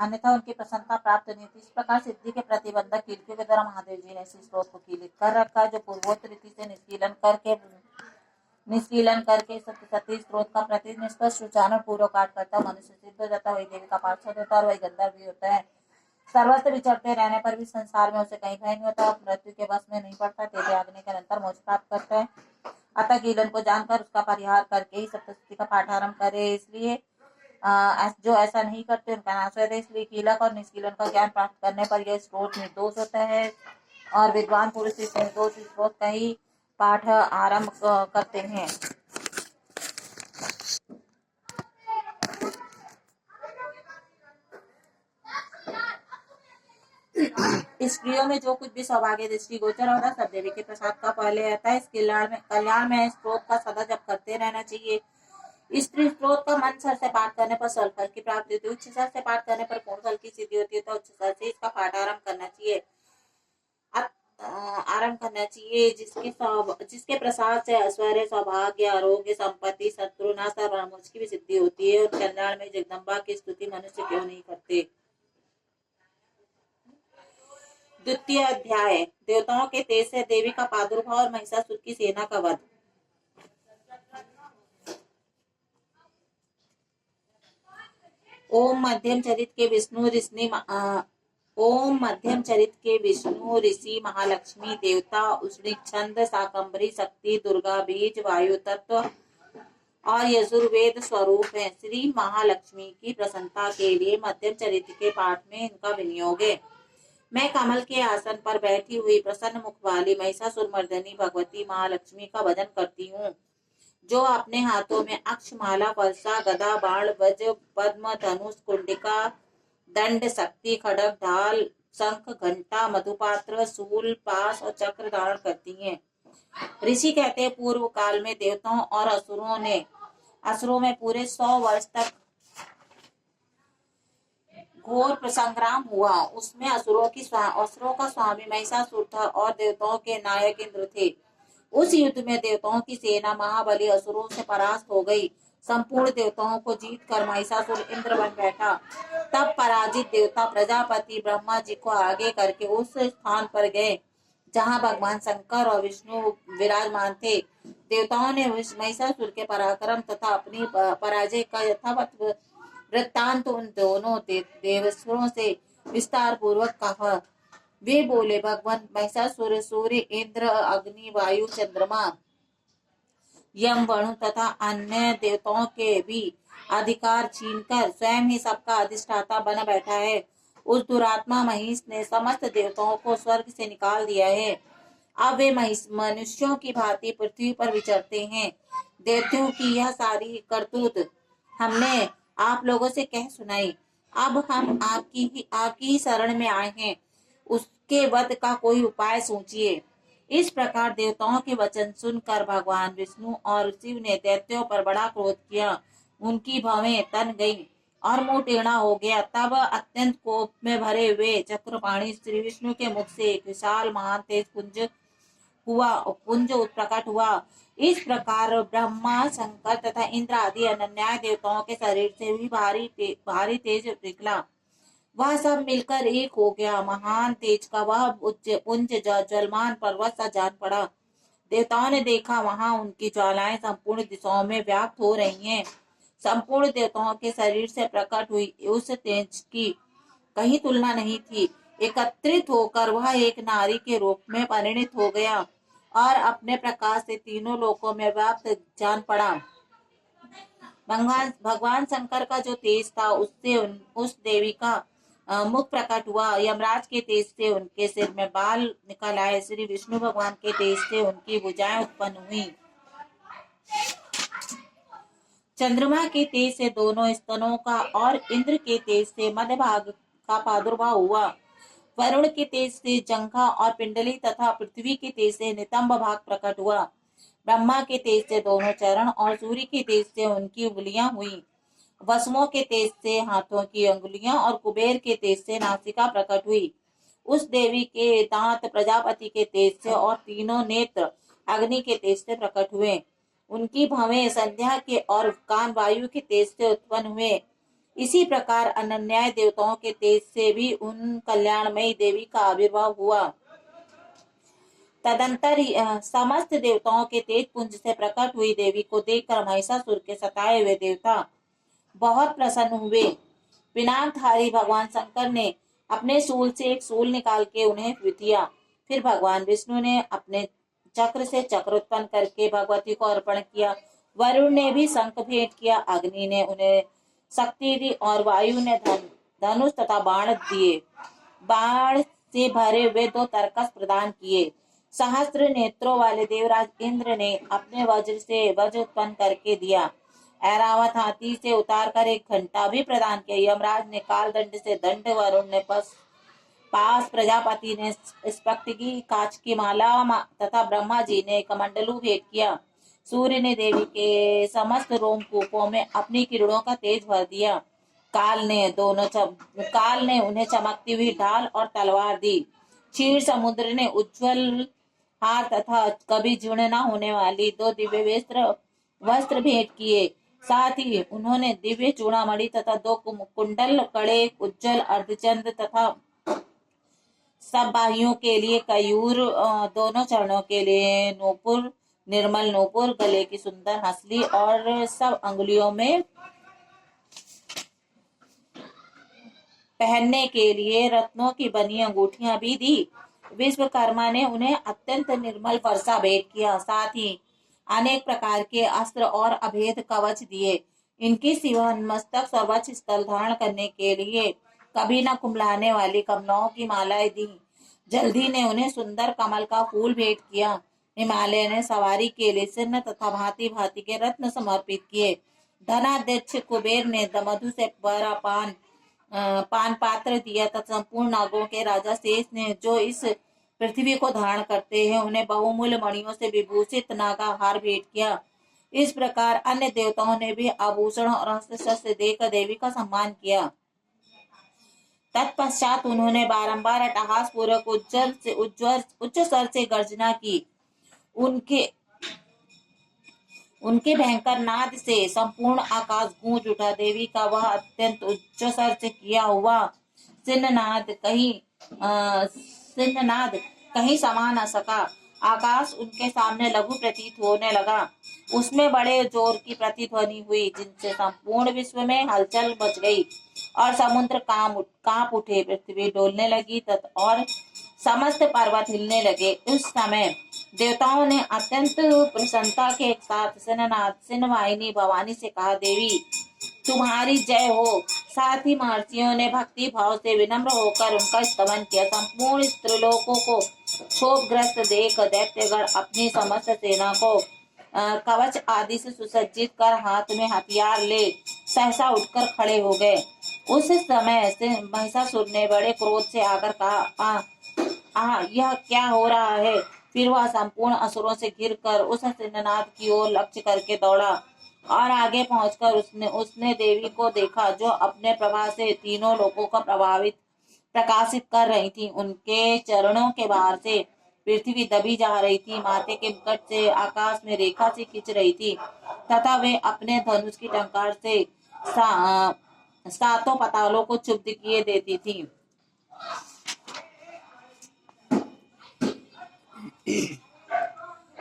अन्यथा उनकी प्रसन्नता प्राप्त नहीं होती। इस प्रकार सिद्धि के प्रतिबंधक कीलकों के द्वारा महादेव जी ने इस स्रोत को कीलित कर रखा, जो पूर्वोक्त रीति से निष्कीलन करके सती स्रोत का प्रतिदिन स्पष्ट उच्चारण पूर्वक पाठ करता मनुष्य सिद्ध हो जाता, वही देवी का पार्षद होता है और वही गंधर्व भी होता है। सर्वत्र विचरते रहने पर भी संसार में उसे कहीं भय नहीं होता, मृत्यु के वश में नहीं पड़ता, तेरे आज्ञा के अंतर मोक्ष प्राप्त करता है। अतः कीलन को जानकर उसका परिहार करके ही सप्तशती का पाठ आरंभ करे। इसलिए जो ऐसा नहीं करते उनका नाश होता है। इसलिए कीलक और निष्कीलन का ज्ञान प्राप्त करने पर यह स्रोत निर्दोष होता है और विद्वान पुरुष इस निर्दोष स्रोत का ही पाठ आरंभ करते हैं। स्त्रियों में जो कुछ भी सौभाग्य दृष्टि गोचर हो रहा सब देवी के प्रसाद का पहले आता है। इस कल्याण में स्त्रोत का सदा जप करते रहना चाहिए। स्त्री स्त्रोत का मन स्वर से पाठ करने पर स्वल्प फल की प्राप्ति होती है, उच्च स्वर से पाठ करने पर पूर्ण फल की सिद्धि होती है। तो उच्च स्वर से इसका पाठ आरंभ करना चाहिए जिसके प्रसाद से ऐश्वर्य, सौभाग्य, आरोग्य, संपत्ति, शत्रुनाश और रणमोक्ष की भी सिद्धि होती है। और कल्याण में जगदम्बा की स्तुति मनुष्य क्यों नहीं करते। द्वितीय अध्याय देवताओं के तेज से देवी का प्रादुर्भाव और महिषासुर की सेना का वध। ओम मध्यम चरित के विष्णु ऋषि महालक्ष्मी देवता उष्णिक छंद शाकंभरी शक्ति दुर्गा बीज वायु तत्व और यजुर्वेद स्वरूप है। श्री महालक्ष्मी की प्रसन्नता के लिए मध्यम चरित्र के पाठ में इनका विनियोग है। मैं कमल के आसन पर बैठी हुई प्रसन्न मुख वाली महिषासुर मर्दनी भगवती महालक्ष्मी का भजन करती हूँ, जो अपने हाथों में अक्षमाला, वर्षा, गदा, बाण, वज्र, पद्म, धनुष, कुंडिका, दंड, शक्ति, खड्ग, ढाल, शंख, घंटा, मधुपात्र, शूल, पाश और चक्र धारण करती हैं। ऋषि कहते हैं, पूर्व काल में देवताओं और असुरों में पूरे 100 वर्ष तक घोर संग्राम हुआ। उसमें असुरों का स्वामी महिषासुर था और देवताओं के नायक इंद्र थे। उस युद्ध में देवताओं की सेना महाबली असुरों से परास्त हो गई। संपूर्ण देवताओं को जीत कर महिषासुर इंद्र बन बैठा। तब पराजित देवता प्रजापति ब्रह्मा जी को आगे करके उस स्थान पर गए जहां भगवान शंकर और विष्णु विराजमान थे। देवताओं ने महिषासुर के पराक्रम तथा अपनी पराजय का यथावत वृत्तांत उन दोनों देवसुरों से विस्तार पूर्वक कहा। वे बोले, भगवान महिषासुर सूर्य, इंद्र, अग्नि, वायु, चंद्रमा, यम, वरुण तथा अन्य देवताओं के भी अधिकार छीनकर स्वयं ही सबका अधिष्ठाता बन बैठा है। उस दुरात्मा महिष ने समस्त देवताओं को स्वर्ग से निकाल दिया है। अब वे मनुष्यों की भांति पृथ्वी पर विचरते हैं। दैत्यों की यह सारी करतूत हमने आप लोगों से कह सुनाई। अब हम आपकी ही शरण में आए हैं, उसके वध का कोई उपाय सोचिए। इस प्रकार देवताओं के वचन सुनकर भगवान विष्णु और शिव ने दैत्यों पर बड़ा क्रोध किया। उनकी भवें तन गईं और मुंह टेढ़ा हो गया। तब अत्यंत कोप में भरे हुए चक्रपाणी श्री विष्णु के मुख से एक विशाल महान तेज पुंज प्रकट हुआ। इस प्रकार ब्रह्मा, शंकर तथा इंद्र आदि अनन्याय देवताओं के शरीर से भी भारी तेज निकला। वह सब मिलकर एक हो गया। महान तेज का वह पुंज ज्वलमान पर्वत सा जान पड़ा। देवताओं ने देखा, वहां उनकी ज्वालाएं संपूर्ण दिशाओं में व्याप्त हो रही हैं। संपूर्ण देवताओं के शरीर से प्रकट हुई उस तेज की कहीं तुलना नहीं थी। एकत्रित होकर वह एक नारी के रूप में परिणित हो गया और अपने प्रकाश से तीनों लोकों में व्याप्त जान पड़ा। भगवान शंकर का जो तेज था उससे उस देवी का मुख प्रकट हुआ। यमराज के तेज से उनके सिर में बाल निकल आए। श्री विष्णु भगवान के तेज से उनकी भुजाएं उत्पन्न हुई। चंद्रमा के तेज से दोनों स्तनों का और इंद्र के तेज से मध्य भाग का प्रादुर्भाव हुआ। वरुण के तेज से जंघा और पिंडली तथा पृथ्वी के तेज से नितंब भाग प्रकट हुआ। ब्रह्मा के तेज से दोनों चरण और सूर्य के तेज से उनकी उंगलियां हुई। वसुओं के तेज से हाथों की अंगुलियां और कुबेर के तेज से नासिका प्रकट हुई। उस देवी के दांत प्रजापति के तेज से और तीनों नेत्र अग्नि के तेज से प्रकट हुए। उनकी भवें संध्या के और कान वायु के तेज से उत्पन्न हुए। इसी प्रकार अनन्याय देवताओं के तेज से भी उन कल्याणमयी देवी का आविर्भाव हुआ। तदंतर समस्त देवताओं के तेज पुंज से प्रकट हुई देवी को देखकर महिषासुर के सताए हुए देवता बहुत प्रसन्न हुए। पिनाकधारी भगवान शंकर ने अपने सूल से एक सूल निकाल के उन्हें दिया। फिर भगवान विष्णु ने अपने चक्र से चक्र उत्पन्न करके भगवती को अर्पण किया। वरुण ने भी शंख भेंट किया, अग्नि ने उन्हें शक्ति दी और वायु ने धनुष तथा बाण दिए। बाण से भरे हुए 2 तरकस प्रदान किए। सहस्त्र नेत्रों वाले देवराज इंद्र ने अपने वज्र से वज्र उत्पन्न करके दिया। ऐरावत हाथी से उतार कर एक घंटा भी प्रदान किया। यमराज ने काल दंड से दंड, वरुण ने पास, प्रजापति ने स्फटिकी कांच की माला तथा ब्रह्मा जी ने कमंडलू भेंट किया। सूर्य ने देवी के समस्त रोमकूपों में अपनी किरणों का तेज भर दिया। काल ने उन्हें चमकती हुई ढाल और तलवार दी। क्षीर समुद्र ने उज्ज्वल हार तथा कभी जीर्ण न होने वाली 2 दिव्य वस्त्र भेंट किए। साथ ही उन्होंने दिव्य चूड़ामणि तथा 2 कुंडल, कड़े, उज्ज्वल अर्धचंद्र तथा सब बाहियों के लिए कयूर, दोनों चरणों के लिए नूपुर, निर्मल नूपुर, गले की सुंदर हंसली और सब अंगुलियों में पहनने के लिए रत्नों की बनी अंगूठियां भी दी। विश्वकर्मा ने उन्हें अत्यंत निर्मल वर्षा भेंट किया। साथ ही अनेक प्रकार के अस्त्र और अभेद कवच दिए। इनकी सिवा मस्तक सर्वोच्च स्थल धारण करने के लिए कभी न कुम्हलाने वाली कमलों की मालाएं दी। जल्दी ने उन्हें सुंदर कमल का फूल भेंट किया। हिमालय ने सवारी के लिए चिन्ह तथा भांति भांति के रत्न समर्पित किए। धनाध्यक्ष कुबेर ने मधु से भरा पान पात्र दिया तथा संपूर्ण नागों के राजा शेष ने, जो इस पृथ्वी को धारण करते हैं, उन्हें बहुमूल्य मणियों से विभूषित नागा हार भेंट किया। इस प्रकार अन्य देवताओं ने भी आभूषण और अस्त्र शस्त्र देकर देवी का सम्मान किया। तत्पश्चात उन्होंने बारंबार अट्टहास पूर्वक उच्च स्वर से गर्जना की। उनके भयंकर नाद से संपूर्ण आकाश गूंज उठा। देवी का वह अत्यंत उच्च स्वर से किया हुआ सिन्हनाद कहीं समा न सका। आकाश उनके सामने लघु प्रतीत होने लगा। उसमें बड़े जोर की प्रतिध्वनि हुई, जिनसे संपूर्ण विश्व में हलचल मच गई और समुद्र कांप उठे, पृथ्वी डोलने लगी और समस्त पर्वत हिलने लगे। उस समय देवताओं ने अत्यंत प्रसन्नता के साथ सिन्हवाहिनी भवानी से कहा, देवी तुम्हारी जय हो। साथ ही महर्षियों ने भक्ति भाव से विनम्र होकर उनका स्तवन किया। संपूर्ण स्त्रीलोकों को क्षोभग्रस्त देख दैत्यगण अपनी समस्त सेना को कवच आदि से सुसज्जित कर हाथ में हथियार ले सहसा उठकर खड़े हो गए। उस समय से महिषासुर ने बड़े क्रोध से आकर कहा, यह क्या हो रहा है। फिर वह संपूर्ण असुरों से घिरकर उस सिन्हनाद की ओर लक्ष्य करके दौड़ा और आगे पहुंचकर उसने देवी को देखा, जो अपने प्रभा से तीनों लोगों को प्रकाशित कर रही थी। उनके चरणों के बाहर से पृथ्वी दबी जा रही थी, माथे के निकट से आकाश में रेखा से खींच रही थी तथा वे अपने धनुष की टंकार से सातों पतालों को क्षुब्ध किए देती थी।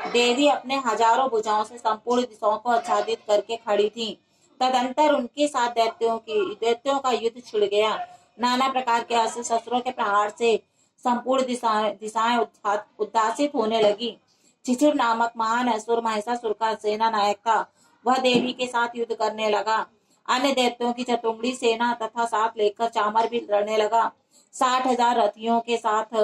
देवी अपने हजारों भुजाओं से संपूर्ण दिशाओं को आच्छादित करके खड़ी थी। तदंतर उनके साथ दैत्यों का युद्ध छिड़ गया। नाना प्रकार के अस्त्र शस्त्रों के प्रहार से संपूर्ण दिशाएं उद्दासित होने लगी। चिचिर नामक महान असुर महिषासुर का सेना नायक था। वह देवी के साथ युद्ध करने लगा। अन्य दैत्यों की चतुर्मुड़ी सेना तथा साथ लेकर चामर भी लड़ने लगा। 60,000 रथियों के साथ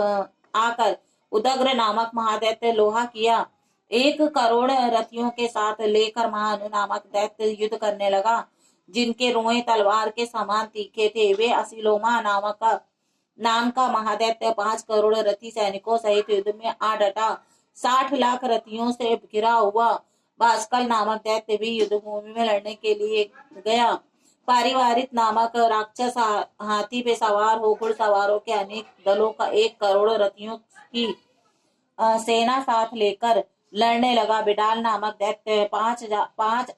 आकर उदग्र नामक महादैत्य लोहा किया। 1 करोड़ रथियों के साथ लेकर महानु नामक दैत्य युद्ध करने लगा, जिनके रोए तलवार के समान तीखे थे। वे असिलोमा नाम का महादैत्य 5 करोड़ रथी सैनिकों सहित युद्ध में आ डटा। 60 लाख रथियों से घिरा हुआ भास्कर नामक दैत्य भी युद्ध भूमि में लड़ने के लिए गया। पारिवारिक नामक राक्षस हाथी पे सवार हो घुड़सवारों के अनेक दलों का 1 करोड़ रथियों की सेना साथ लेकर लड़ने लगा। बिडाल नामक दैत्य 5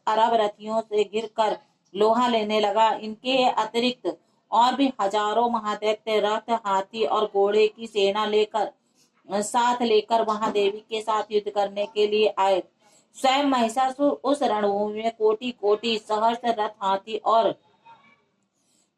अरब रथियों से घिरकर लोहा लेने लगा। इनके अतिरिक्त और भी हजारों महादैत्य रथ, हाथी और घोड़े की सेना साथ लेकर महादेवी के साथ युद्ध करने के लिए आए। स्वयं महिषासुर उस रणभूमि में कोटि कोटि सहस्र रथ, हाथी और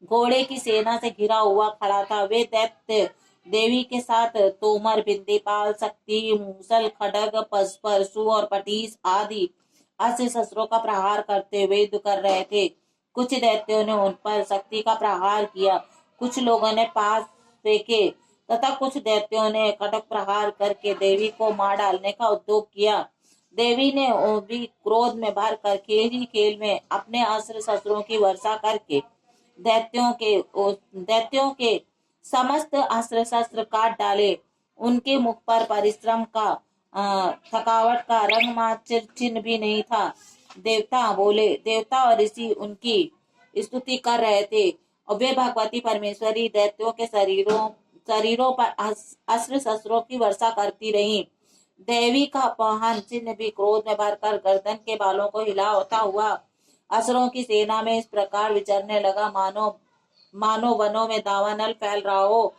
घोड़े की सेना से घिरा हुआ खड़ा था। वे दैत्य देवी के साथ तोमर, बिंदीपाल, शक्ति, मूसल, खड्ग, परशु और पटीस आदि अस्त्र शस्त्रों का प्रहार करते हुए युद्ध कर रहे थे। कुछ दैत्यों ने उन पर शक्ति का प्रहार किया, कुछ लोगों ने पास फेंके तथा कुछ दैत्यों ने कटक प्रहार करके देवी को मार डालने का उद्योग किया। देवी ने भी क्रोध में भर कर खेल ही खेल में अपने अस्त्र शस्त्रों की वर्षा करके दैत्यों के समस्त अस्त्र शस्त्र काट डाले। उनके मुख पर परिश्रम का थकावट का रंग मात्र चिन्ह भी नहीं था। देवता और ऋषि उनकी स्तुति कर रहे थे और वे भगवती परमेश्वरी दैत्यों के शरीरों पर अस्त्र शस्त्रों की वर्षा करती रही। देवी का अपहरण चिन्ह भी क्रोध में भरकर गर्दन के बालों को हिलाता हुआ असुरों की सेना में इस प्रकार विचरने लगा, मानो वनों में दावानल फैल रहा हो।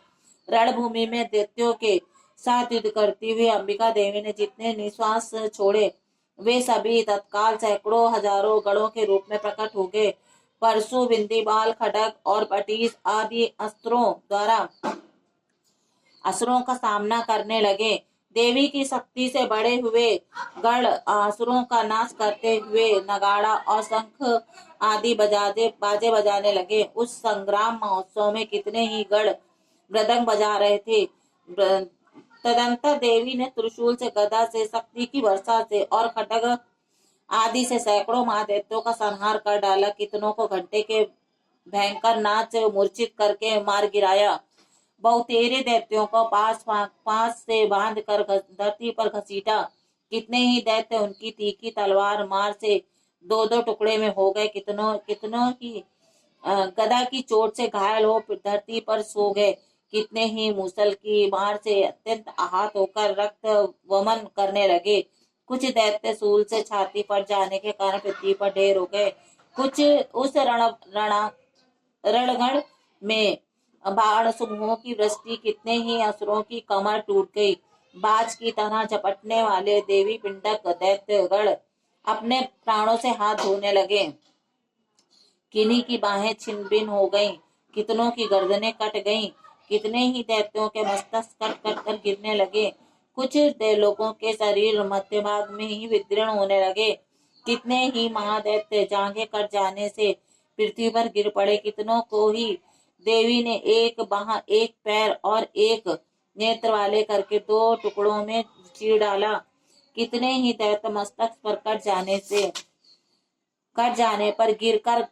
रणभूमि में दैत्यों के साथ युद्ध करती हुई अंबिका देवी ने जितने निश्वास छोड़े वे सभी तत्काल सैकड़ों हजारों गणों के रूप में प्रकट हो गए। परशु, बिंदीपाल, खड्ग और पटीस आदि अस्त्रों द्वारा असुरों का सामना करने लगे। देवी की शक्ति से बड़े हुए गण असुरों का नाश करते हुए नगाड़ा और शंख आदि बाजे बजाने लगे। उस संग्राम महोत्सव में कितने ही गण मृदंग बजा रहे थे। तदंतर देवी ने त्रिशूल से, गदा से, शक्ति की वर्षा से और खड्ग आदि से सैकड़ों महादैत्यों का संहार कर डाला। कितनों को घंटे के भयंकर नाच मूर्छित करके मार गिराया। बहुतेरे दैत्यों को पास से बांध कर धरती पर घसीटा। कितने ही दैत्य उनकी तीखी तलवार मार से दो दो टुकड़े में हो गए। कितनों की गदा की चोट से घायल हो धरती पर सो गए। कितने ही मूसल की मार से अत्यंत आहत होकर रक्त वमन करने लगे। कुछ दैत्य सूल से छाती पर जाने के कारण पृथ्वी पर ढेर हो गए। कुछ उस रणगण में बाण समूहों की वृष्टि, कितने ही असुरों की कमर टूट गई। बाज की तरह झपटने वाले देवी पिंडक दैत्यगण अपने प्राणों से हाथ धोने लगे। किन्हीं की बाहें छिन्न भिन्न हो गईं, कितनों की गर्दनें कट गईं। कितने ही दैत्यों के मस्तक कट कट कर गिरने लगे। कुछ लोगों के शरीर मध्य भाग में ही विदीर्ण होने लगे। कितने ही महादैत्य जांघें कट जाने से पृथ्वी पर गिर पड़े। कितनों को ही देवी ने एक बाह, एक पैर और एक नेत्र वाले करके दो टुकड़ों में चीर डाला। कितने ही दैत्य मस्तक पर कट जाने पर गिरकर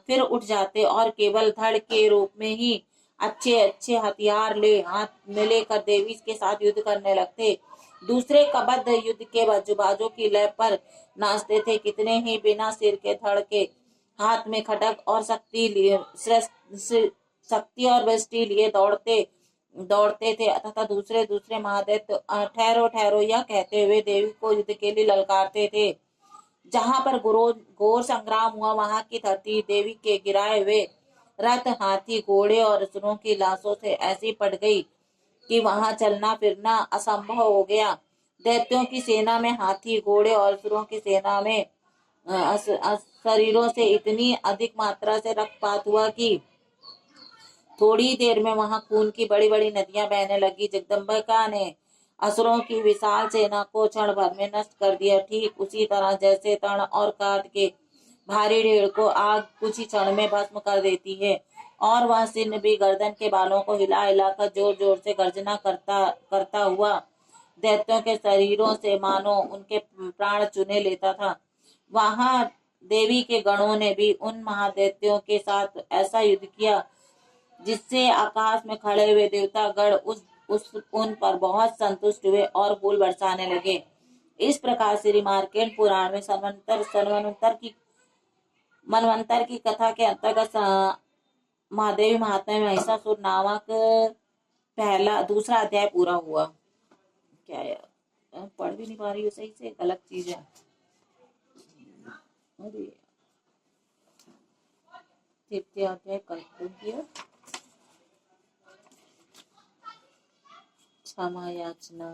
फिर उठ जाते और केवल धड़ के रूप में ही अच्छे अच्छे हथियार हाथ में लेकर देवी के साथ युद्ध करने लगते। दूसरे कबद्ध युद्ध के बाजों की लय पर नाचते थे। कितने ही बिना सिर के धड़ के हाथ में खड्ग और शक्ति और वृष्टि लिए दौड़ते थे तथा दूसरे महादैत्य ठहरो ठहरो यह कहते हुए देवी को युद्ध के लिए ललकारते थे। जहां पर घोर संग्राम हुआ वहां की धरती देवी के गिराए हुए रथ, हाथी, घोड़े और असुरों की लाशों से ऐसी पट गई कि वहां चलना फिरना असंभव हो गया। दैत्यों की सेना में हाथी, घोड़े और असुरों की सेना में शरीरों से इतनी अधिक मात्रा से रक्तपात हुआ कि थोड़ी देर में वहां खून की बड़ी बड़ी नदियां बहने लगी। जगदम्बिका ने असुरों की विशाल सेना को क्षण भर में नष्ट कर दिया। ठीक उसी तरह जैसे तर्ण और काट के भारी ढेर को आग कुछ ही क्षण में भस्म कर देती है और वह सिंह भी गर्दन के बालों को हिला हिलाकर जोर जोर से गर्जना करता हुआ दैत्यों के शरीरों से मानो उनके प्राण चुने लेता था। वहां देवी के गणों ने भी उन महादैत्यों के साथ ऐसा युद्ध किया जिससे आकाश में खड़े हुए देवता गण उन पर बहुत संतुष्ट हुए और फूल बरसाने लगे। इस प्रकार श्री मार्कंडेय पुराण में मनवंतर की कथा के अंतर्गत महादेवी महात्म्य में महिषासुर नामक दूसरा अध्याय पूरा हुआ। क्या है, पढ़ भी नहीं पा रही हूँ सही से, गलत चीज है। तृतीय अध्याय conclude क्षमा याचना।